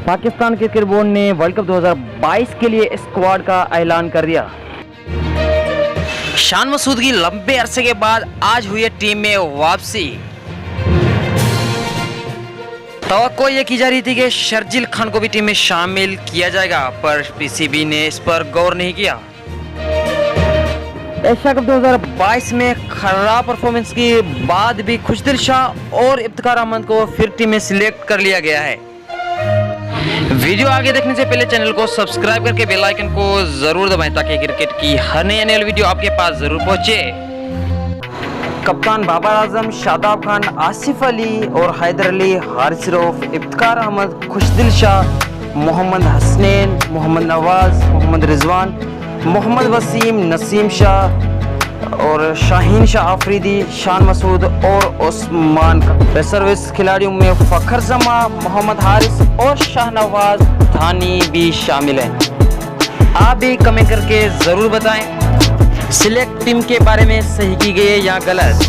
Pakistan cricket board ने world cup 2022 के लिए स्क्वाड का ऐलान कर दिया। शान मसूद की लंबे अरसे के बाद आज हुई है टीम में वापसी। तवक्को ये की जा रही थी कि शर्जील खान को भी टीम में शामिल किया जाएगा, पर पीसीबी ने इस पर गौर नहीं किया। एशिया कप 2022 में खराब परफॉर्मेंस के बाद भी खुशदिल शाह और इफ्तिकार अहमद को फिर टीम में सिलेक्ट कर लिया गया है। वीडियो आगे देखने से पहले चैनल को सब्सक्राइब करके बेल आइकन को जरूर दबाएं ताकि क्रिकेट की हर नई आने वाली वीडियो आपके पास जरूर पहुंचे। कप्तान बाबर आजम, शादाब खान, आसिफ अली और हैदर अली, हारिस रऊफ, इफ्तिकार अहमद, खुशदिल शाह, मोहम्मद हसनैन, मोहम्मद नवाज, मोहम्मद रिजवान, मोहम्मद वसीम, नसीम शाह और शाहीन शाह आफरीदी, शान मसूद और उस्मान सर्विस खिलाड़ियों में फखर जमा, मोहम्मद हारिस और शाहनवाज धानी भी शामिल हैं। आप भी कमेंट करके ज़रूर बताएं सिलेक्ट टीम के बारे में सही की गई है या गलत।